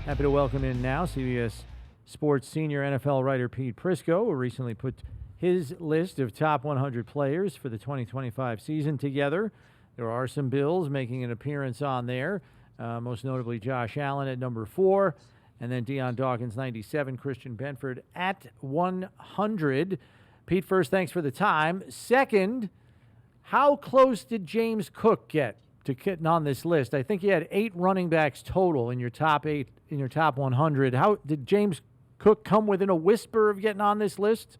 Happy to welcome in now CBS Sports senior NFL writer Pete Prisco, who recently put his list of top 100 players for the 2025 season together. There are some Bills making an appearance on there, most notably Josh Allen at number 4, and then Dion, Dawkins, 97, Christian Benford at 100. Pete, first, thanks for the time. Second, how close did James Cook get to getting on this list? I think you had 8 running backs total in your top 8, in your top 100. How did James Cook come within a whisper of getting on this list?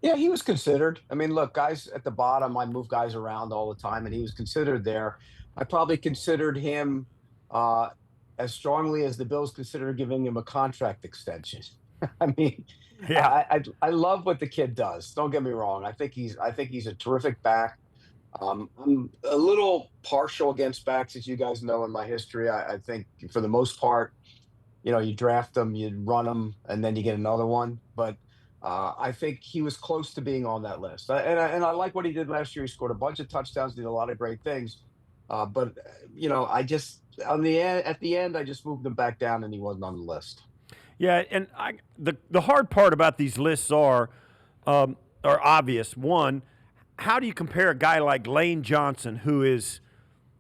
Yeah, he was considered. I mean, look, guys at the bottom, I move guys around all the time, and he was considered there. I probably considered him as strongly as the Bills considered giving him a contract extension. I mean, I love what the kid does. Don't get me wrong. I think he's a terrific back. I'm a little partial against backs, as you guys know in my history. I think for the most part, you draft them, you run them, and then you get another one. But I think he was close to being on that list. And I like what he did last year. He scored a bunch of touchdowns, did a lot of great things. But I just at the end, I just moved him back down, and he wasn't on the list. Yeah, and the hard part about these lists are obvious. One, how do you compare a guy like Lane Johnson, who is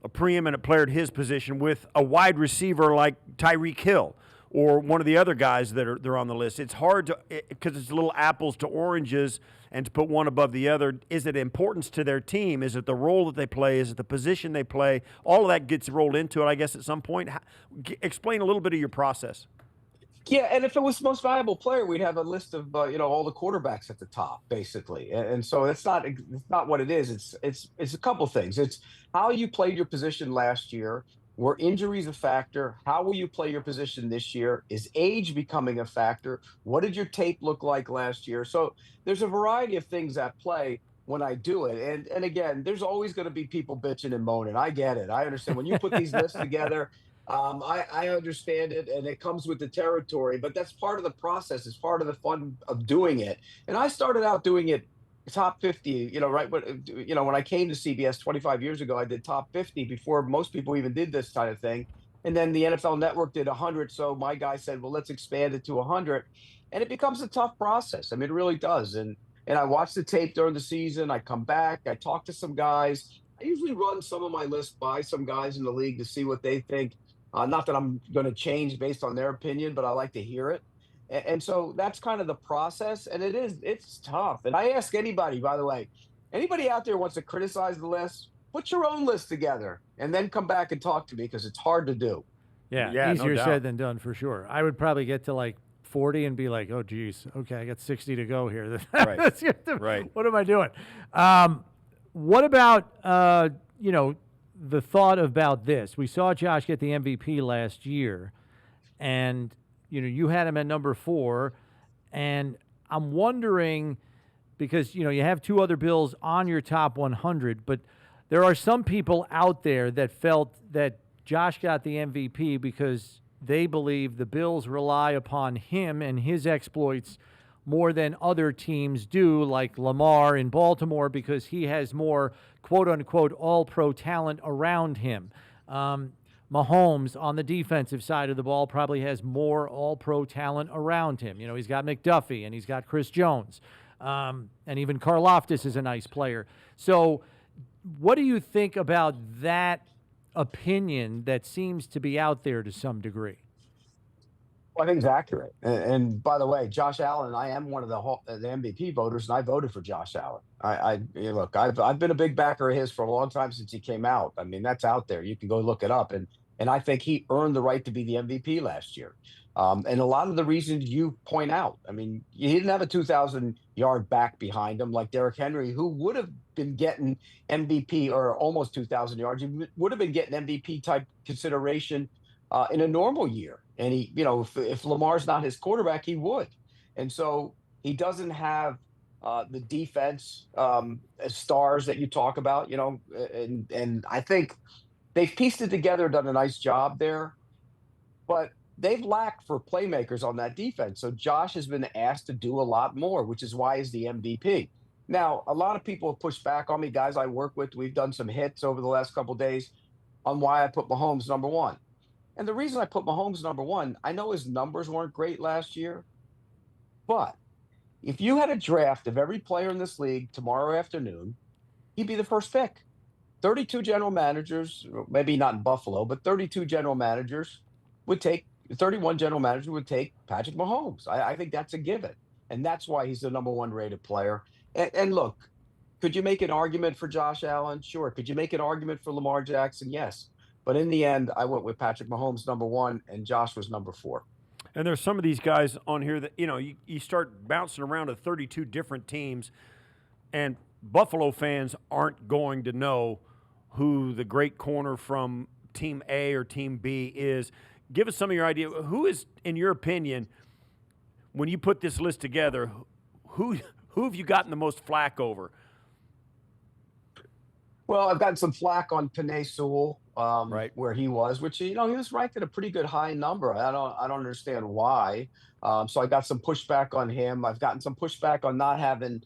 a preeminent player at his position, with a wide receiver like Tyreek Hill or one of the other guys they're on the list? It's hard because it's little apples to oranges, and to put one above the other. Is it importance to their team? Is it the role that they play? Is it the position they play? All of that gets rolled into it, I guess, at some point. Explain a little bit of your process. Yeah, and if it was most valuable player, we'd have a list of all the quarterbacks at the top, basically. And so it's not what it is. It's a couple things. It's how you played your position last year. Were injuries a factor? How will you play your position this year? Is age becoming a factor? What did your tape look like last year? So there's a variety of things at play when I do it. And again, there's always going to be people bitching and moaning. I get it. I understand when you put these lists together. I understand it, and it comes with the territory, but that's part of the process. It's part of the fun of doing it. And I started out doing it top 50, right when I came to CBS 25 years ago, I did top 50 before most people even did this kind of thing. And then the NFL Network did 100, so my guy said, well, let's expand it to 100. And it becomes a tough process. I mean, it really does. And I watch the tape during the season. I come back. I talk to some guys. I usually run some of my list by some guys in the league to see what they think. Not that I'm going to change based on their opinion, but I like to hear it. And so that's kind of the process. And it's tough. And I ask anybody, by the way, anybody out there wants to criticize the list, put your own list together and then come back and talk to me, because it's hard to do. Yeah, easier said than done for sure. I would probably get to like 40 and be like, oh, geez, okay, I got 60 to go here. Right. Right. What am I doing? What about, the thought about this? We saw Josh get the MVP last year, and you had him at number 4, and I'm wondering, because you have 2 other Bills on your top 100, but there are some people out there that felt that Josh got the MVP because they believe the Bills rely upon him and his exploits more than other teams do, like Lamar in Baltimore, because he has more quote-unquote all-pro talent around him. Mahomes on the defensive side of the ball probably has more all-pro talent around him. He's got McDuffie and he's got Chris Jones. And even Karlaftis is a nice player. So what do you think about that opinion that seems to be out there to some degree? Well, I think it's accurate. And by the way, Josh Allen, I am one of the MVP voters, and I voted for Josh Allen. Look, I've been a big backer of his for a long time since he came out. I mean, that's out there. You can go look it up. And I think he earned the right to be the MVP last year. And a lot of the reasons you point out, I mean, he didn't have a 2,000-yard back behind him like Derrick Henry, who would have been getting MVP or almost 2,000 yards. He would have been getting MVP type consideration in a normal year. And he, if Lamar's not his quarterback, he would. And so he doesn't have the defense stars that you talk about, and I think they've pieced it together, done a nice job there, but they've lacked for playmakers on that defense. So Josh has been asked to do a lot more, which is why he's the MVP. Now, a lot of people have pushed back on me, guys I work with. We've done some hits over the last couple of days on why I put Mahomes number 1. And the reason I put Mahomes number one, I know his numbers weren't great last year, but if you had a draft of every player in this league tomorrow afternoon, he'd be the first pick. 32 general managers, maybe not in Buffalo, but 32 general managers would take 31 general managers would take Patrick Mahomes. I think that's a given. And that's why he's the number one rated player. And look, could you make an argument for Josh Allen? Sure. Could you make an argument for Lamar Jackson? Yes. But in the end, I went with Patrick Mahomes number one, and Josh was number four. And there's some of these guys on here that, you start bouncing around to 32 different teams, and Buffalo fans aren't going to know who the great corner from Team A or Team B is. Give us some of your idea. Who is, in your opinion, when you put this list together, who have you gotten the most flack over? Well, I've gotten some flack on Penei Sewell, Right. where he was, which he was ranked at a pretty good high number. I don't understand why. So I got some pushback on him. I've gotten some pushback on not having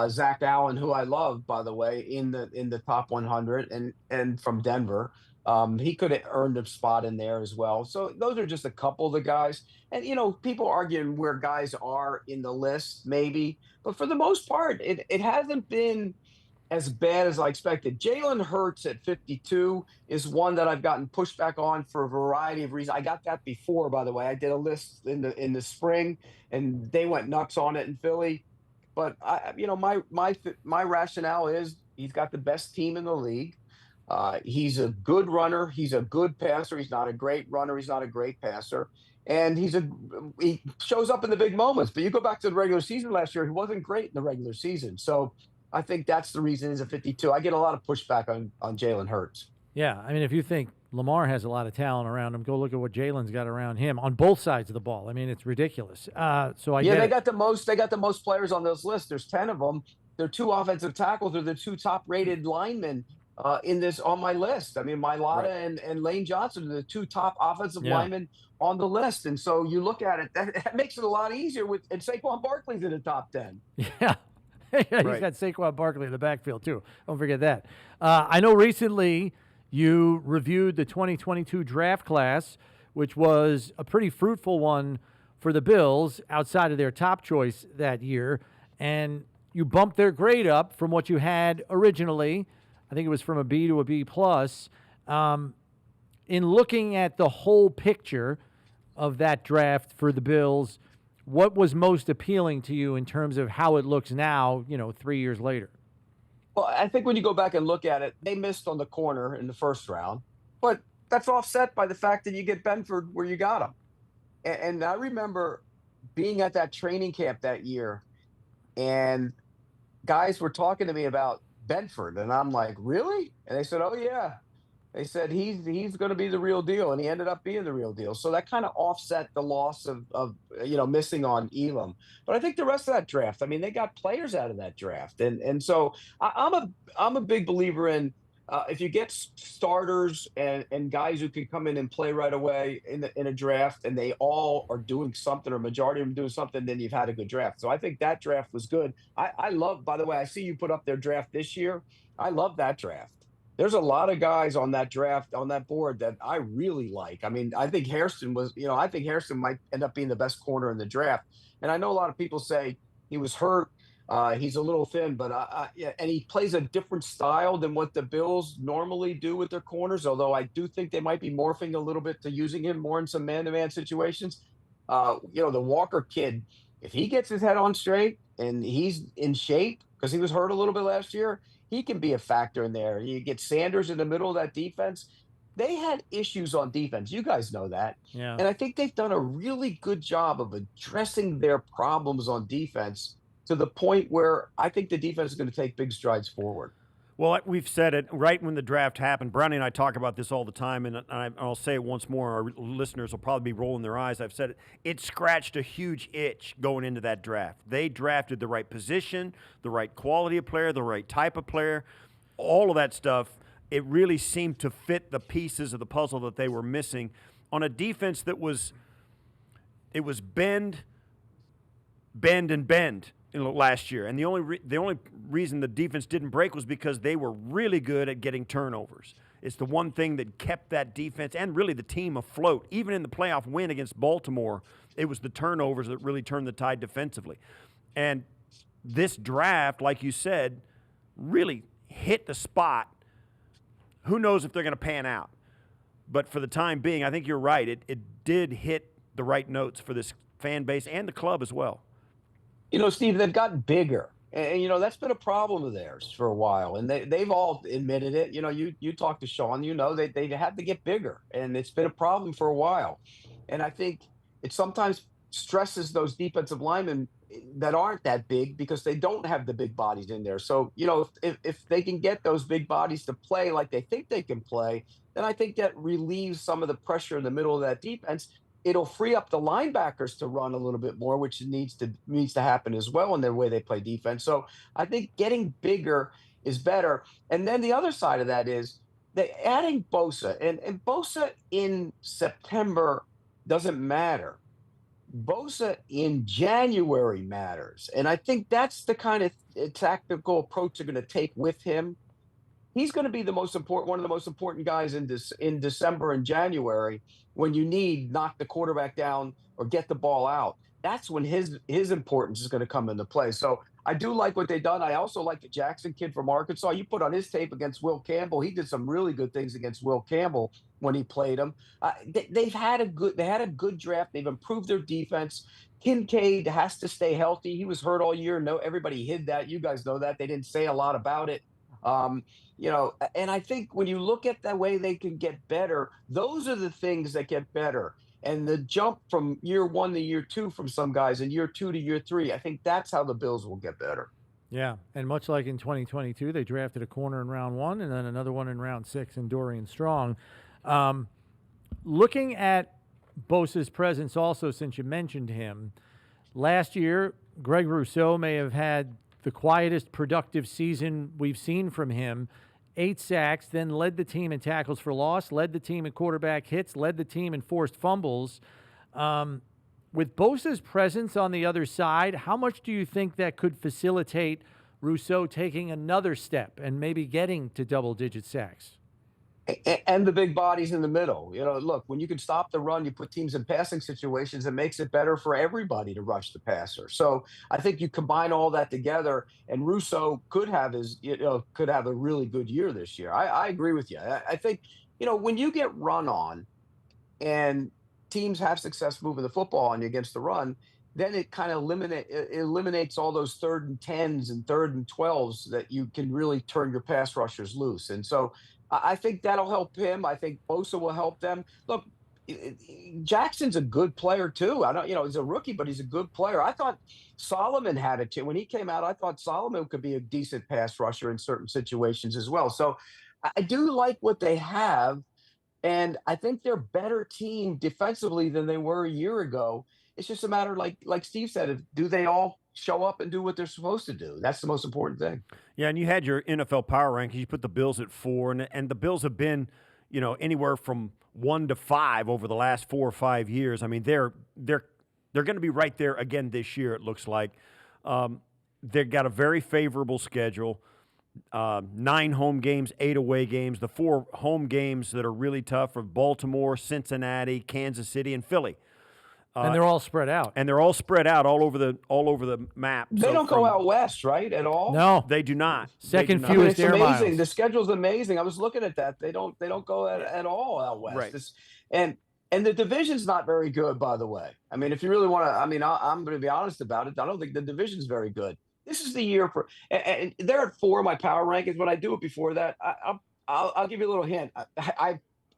Zach Allen, who I love, by the way, in the top 100, and from Denver. He could have earned a spot in there as well. So those are just a couple of the guys. And people arguing where guys are in the list, maybe, but for the most part, it hasn't been as bad as I expected. Jalen Hurts at 52 is one that I've gotten pushback on for a variety of reasons. I got that before, by the way. I did a list in the spring, and they went nuts on it in Philly. But my rationale is he's got the best team in the league. He's a good runner. He's a good passer. He's not a great runner. He's not a great passer. And he shows up in the big moments. But you go back to the regular season last year, he wasn't great in the regular season. So I think that's the reason he's a 52. I get a lot of pushback on Jalen Hurts. Yeah, I mean, if you think Lamar has a lot of talent around him, go look at what Jalen's got around him on both sides of the ball. I mean, it's ridiculous. They got the most. They got the most players on those lists. There's 10 of them. They're two offensive tackles. They're the two top-rated linemen on my list. I mean, Mailata and Lane Johnson are the two top offensive linemen on the list. And so you look at it, that makes it a lot easier. And Saquon Barkley's in the top 10. Yeah. He's got Saquon Barkley in the backfield, too. Don't forget that. I know recently you reviewed the 2022 draft class, which was a pretty fruitful one for the Bills outside of their top choice that year. And you bumped their grade up from what you had originally. I think it was from a B to a B+. In looking at the whole picture of that draft for the Bills, what was most appealing to you in terms of how it looks now, 3 years later? Well, I think when you go back and look at it, they missed on the corner in the first round, but that's offset by the fact that you get Benford where you got him. And I remember being at that training camp that year, and guys were talking to me about Benford, and I'm like, really? And they said, oh, yeah. They said he's going to be the real deal, and he ended up being the real deal. So that kind of offset the loss of missing on Elam. But I think the rest of that draft, I mean, they got players out of that draft, and so I'm a big believer in if you get starters and guys who can come in and play right away in a draft, and they all are doing something, or majority of them doing something, then you've had a good draft. So I think that draft was good. I love, by the way, I see you put up their draft this year. I love that draft. There's a lot of guys on that draft, on that board, that I really like. I mean, I think Hairston might end up being the best corner in the draft. And I know a lot of people say he was hurt. He's a little thin, but and he plays a different style than what the Bills normally do with their corners, although I do think they might be morphing a little bit to using him more in some man-to-man situations. The Walker kid, if he gets his head on straight and he's in shape, because he was hurt a little bit last year, he can be a factor in there. You get Sanders in the middle of that defense. They had issues on defense. You guys know that. Yeah. And I think they've done a really good job of addressing their problems on defense to the point where I think the defense is going to take big strides forward. Well, we've said it right when the draft happened. Brownie and I talk about this all the time, and I'll say it once more. Our listeners will probably be rolling their eyes. I've said it. It scratched a huge itch going into that draft. They drafted the right position, the right quality of player, the right type of player, all of that stuff. It really seemed to fit the pieces of the puzzle that they were missing on a defense that was bend, and bend last year. And the only reason the defense didn't break was because they were really good at getting turnovers. It's the one thing that kept that defense and really the team afloat. Even in the playoff win against Baltimore, it was the turnovers that really turned the tide defensively. And this draft, like you said, really hit the spot. Who knows if they're going to pan out? But for the time being, I think you're right. It did hit the right notes for this fan base and the club as well. Steve, they've gotten bigger. And that's been a problem of theirs for a while. And they've all admitted it. You talk to Sean, they had to get bigger. And it's been a problem for a while. And I think it sometimes stresses those defensive linemen that aren't that big because they don't have the big bodies in there. So, if they can get those big bodies to play like they think they can play, then I think that relieves some of the pressure in the middle of that defense. It'll free up the linebackers to run a little bit more, which needs to happen as well in the way they play defense. So I think getting bigger is better. And then the other side of that is adding Bosa. And Bosa in September doesn't matter. Bosa in January matters. And I think that's the kind of tactical approach they're going to take with him. He's going to be one of the most important guys in December and January when you need knock the quarterback down or get the ball out. That's when his importance is going to come into play. So I do like what they've done. I also like the Jackson kid from Arkansas. You put on his tape against Will Campbell. He did some really good things against Will Campbell when he played him. They had a good draft. They've improved their defense. Kincaid has to stay healthy. He was hurt all year. No, everybody hid that. You guys know that. They didn't say a lot about it. And I think when you look at the way they can get better, those are the things that get better. And the jump from year 1 to year 2 from some guys and year 2 to year 3, I think that's how the Bills will get better. Yeah, and much like in 2022, they drafted a corner in round 1 and then another one in round 6 in Dorian Strong. Looking at Bosa's presence also, since you mentioned him, last year, Greg Rousseau may have had the quietest productive season we've seen from him. 8 sacks, then led the team in tackles for loss, led the team in quarterback hits, led the team in forced fumbles. With Bosa's presence on the other side, how much do you think that could facilitate Rousseau taking another step and maybe getting to double-digit sacks? And the big bodies in the middle. Look, when you can stop the run, you put teams in passing situations, it makes it better for everybody to rush the passer. So I think you combine all that together, and Rousseau could have a really good year this year. I agree with you. I think, when you get run on and teams have success moving the football on you against the run, then it kind of eliminates all those 3rd and 10s and 3rd and 12s that you can really turn your pass rushers loose. And so I think that'll help him. I think Bosa will help them. Look, Jackson's a good player too. He's a rookie, but he's a good player. I thought Solomon had it too. When he came out, I thought Solomon could be a decent pass rusher in certain situations as well. So I do like what they have, and I think they're a better team defensively than they were a year ago. It's just a matter, like Steve said, do they all show up and do what they're supposed to do? That's the most important thing. Yeah, and you had your NFL power rankings. You put the Bills at 4, and the Bills have been, anywhere from 1 to 5 over the last 4 or 5 years. I mean, they're going to be right there again this year. It looks like they've got a very favorable schedule. 9 home games, 8 away games. The 4 home games that are really tough are Baltimore, Cincinnati, Kansas City, and Philly. And they're all spread out. And they're all spread out all over the map. They don't go out west, right, at all? No, they do not. Second They do not. fewest It's air amazing. miles. The schedule's amazing. I was looking at that. They don't go at all out west. Right. And the division's not very good, by the way. I mean, if you really want to, I'm going to be honest about it. I don't think the division's very good. This is the year for, and they're at 4 in my power rankings. When I do it before that, I'll give you a little hint.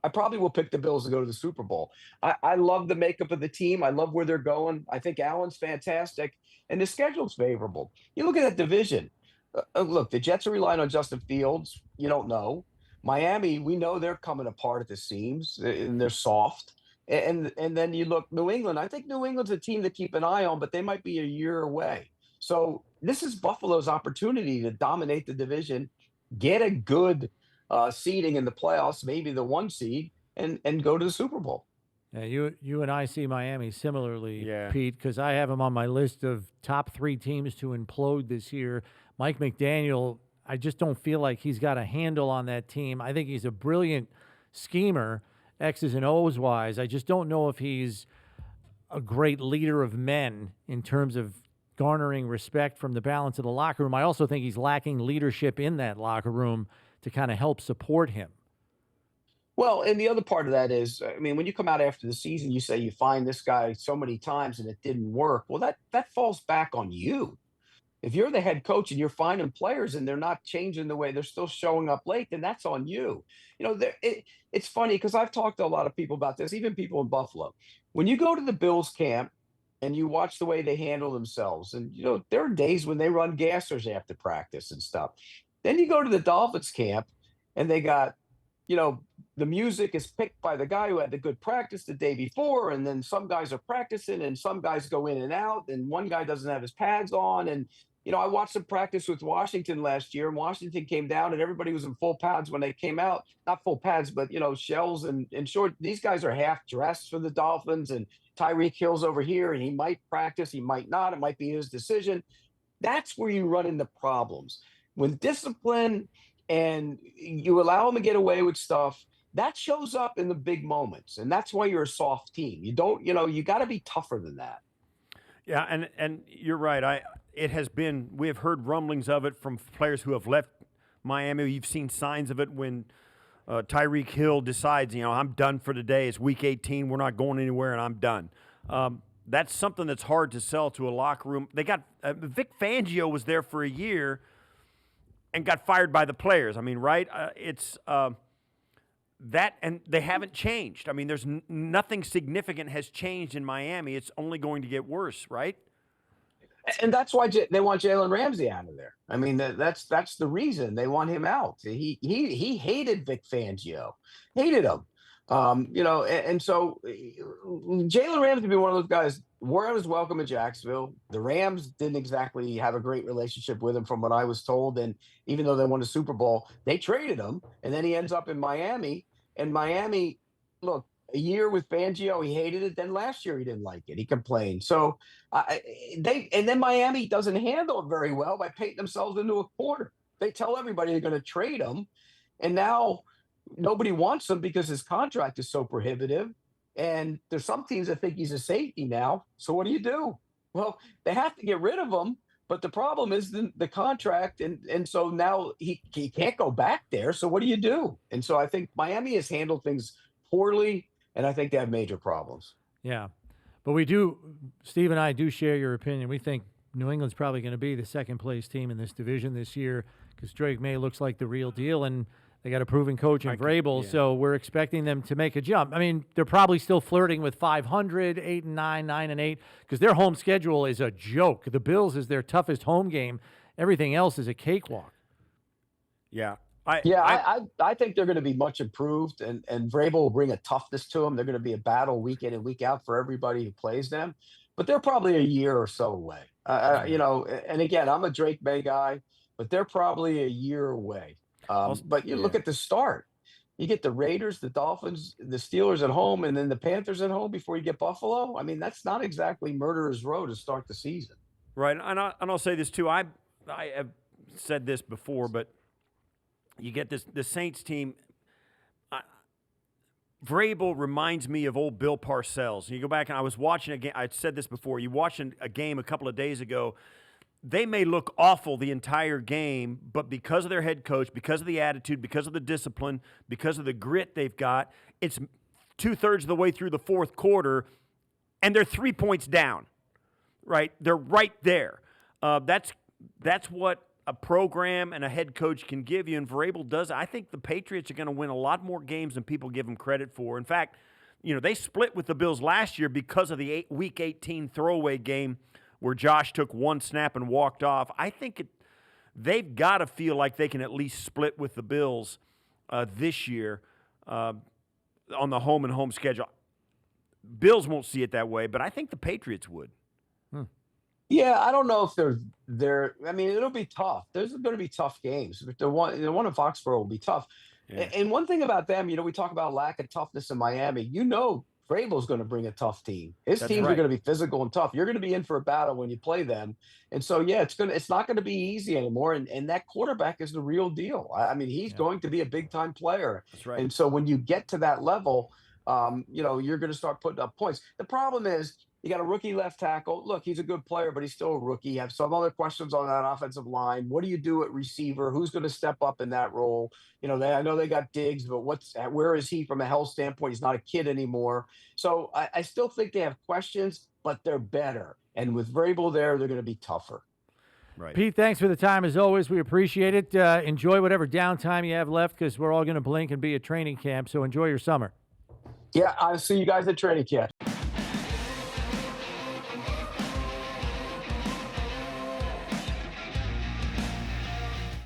I probably will pick the Bills to go to the Super Bowl. I love the makeup of the team. I love where they're going. I think Allen's fantastic, and the schedule's favorable. You look at that division. Look, the Jets are relying on Justin Fields. You don't know. Miami, we know they're coming apart at the seams, and they're soft. And then you look New England. I think New England's a team to keep an eye on, but they might be a year away. So this is Buffalo's opportunity to dominate the division, get a good seeding in the playoffs, maybe the 1 seed, and go to the Super Bowl. Yeah, you and I see Miami similarly, Yeah. Pete, because I have them on my list of top 3 teams to implode this year. Mike McDaniel, I just don't feel like he's got a handle on that team. I think he's a brilliant schemer, X's and O's wise. I just don't know if he's a great leader of men in terms of garnering respect from the balance of the locker room. I also think he's lacking leadership in that locker room to kind of help support him. Well, and the other part of that is, I mean, when you come out after the season, you say you find this guy so many times and it didn't work. Well, that falls back on you. If you're the head coach and you're finding players and they're not changing the way they're still showing up late, then that's on you. It's funny because I've talked to a lot of people about this, even people in Buffalo. When you go to the Bills camp and you watch the way they handle themselves, and there are days when they run gassers after practice and stuff. Then you go to the Dolphins camp and they got, the music is picked by the guy who had the good practice the day before, and then some guys are practicing and some guys go in and out, and one guy doesn't have his pads on. And I watched them practice with Washington last year, and Washington came down and everybody was in full pads when they came out. Not full pads, but shells and short. These guys are half dressed for the Dolphins, and Tyreek Hill's over here, and he might practice, he might not, it might be his decision. That's where you run into problems. When discipline and you allow them to get away with stuff, that shows up in the big moments. And that's why you're a soft team. You don't, you got to be tougher than that. Yeah, and you're right. We have heard rumblings of it from players who have left Miami. You've seen signs of it when Tyreek Hill decides, I'm done for today. It's week 18. We're not going anywhere, and I'm done. That's something that's hard to sell to a locker room. They got Vic Fangio was there for a year and got fired by the players. I mean, right? It's that, and they haven't changed. I mean, there's nothing significant has changed in Miami. It's only going to get worse, right? And that's why they want Jaylen Ramsay out of there. I mean, that's the reason they want him out. He hated Vic Fangio, hated him. And so Jaylen Ramsay would be one of those guys. Word was welcome in Jacksonville. The Rams didn't exactly have a great relationship with him, from what I was told. And even though they won a Super Bowl, they traded him, and then he ends up in Miami. And Miami, look, a year with Fangio, he hated it. Then last year, he didn't like it. He complained. So then Miami doesn't handle it very well by painting themselves into a corner. They tell everybody they're going to trade him, and now nobody wants him because his contract is so prohibitive. And there's some teams that think he's a safety now. So what do? Well, they have to get rid of him. But the problem is the contract. And so now he can't go back there. So what do? And so I think Miami has handled things poorly, and I think they have major problems. Yeah. But Steve and I do share your opinion. We think New England's probably going to be the second place team in this division this year because Drake May looks like the real deal. And they got a proven coach in Vrabel, so we're expecting them to make a jump. I mean, they're probably still flirting with 500, 8-9, 9-8, because their home schedule is a joke. The Bills is their toughest home game. Everything else is a cakewalk. Yeah. I think they're going to be much improved, and Vrabel will bring a toughness to them. They're going to be a battle week in and week out for everybody who plays them. But they're probably a year or so away. And again, I'm a Drake May guy, but they're probably a year away. But you look at the start. You get the Raiders, the Dolphins, the Steelers at home, and then the Panthers at home before you get Buffalo. I mean, that's not exactly murderer's row to start the season. Right, and I'll say this too. I have said this before, but you get the Saints team. Vrabel reminds me of old Bill Parcells. You go back, and I was watching a game. I said this before. You watched a game a couple of days ago. They may look awful the entire game, but because of their head coach, because of the attitude, because of the discipline, because of the grit they've got, it's 2/3 of the way through the fourth quarter, and they're 3 points down, right? They're right there. That's what a program and a head coach can give you, and Vrabel does. I think the Patriots are going to win a lot more games than people give them credit for. In fact, they split with the Bills last year because of the Week 18 throwaway game where Josh took one snap and walked off. I think they've got to feel like they can at least split with the Bills this year on the home schedule. Bills won't see it that way, but I think the Patriots would. Yeah, I don't know if they're. I mean, it'll be tough. There's going to be tough games. The one in Foxborough will be tough. Yeah. And one thing about them, we talk about lack of toughness in Miami. Vrabel's going to bring a tough team. His That's teams are right. going to be physical and tough. You're going to be in for a battle when you play them. And so, yeah, it's not going to be easy anymore. And that quarterback is the real deal. I mean, he's going to be a big time player. That's right. And so when you get to that level, you're going to start putting up points. The problem is you got a rookie left tackle. Look, he's a good player, but he's still a rookie. You have some other questions on that offensive line. What do you do at receiver? Who's going to step up in that role? I know they got Diggs, but where is he from a health standpoint? He's not a kid anymore. So I still think they have questions, but they're better. And with Vrabel there, they're going to be tougher. Right. Pete, thanks for the time as always. We appreciate it. Enjoy whatever downtime you have left because we're all going to blink and be at training camp. So enjoy your summer. Yeah, I'll see you guys at training camp.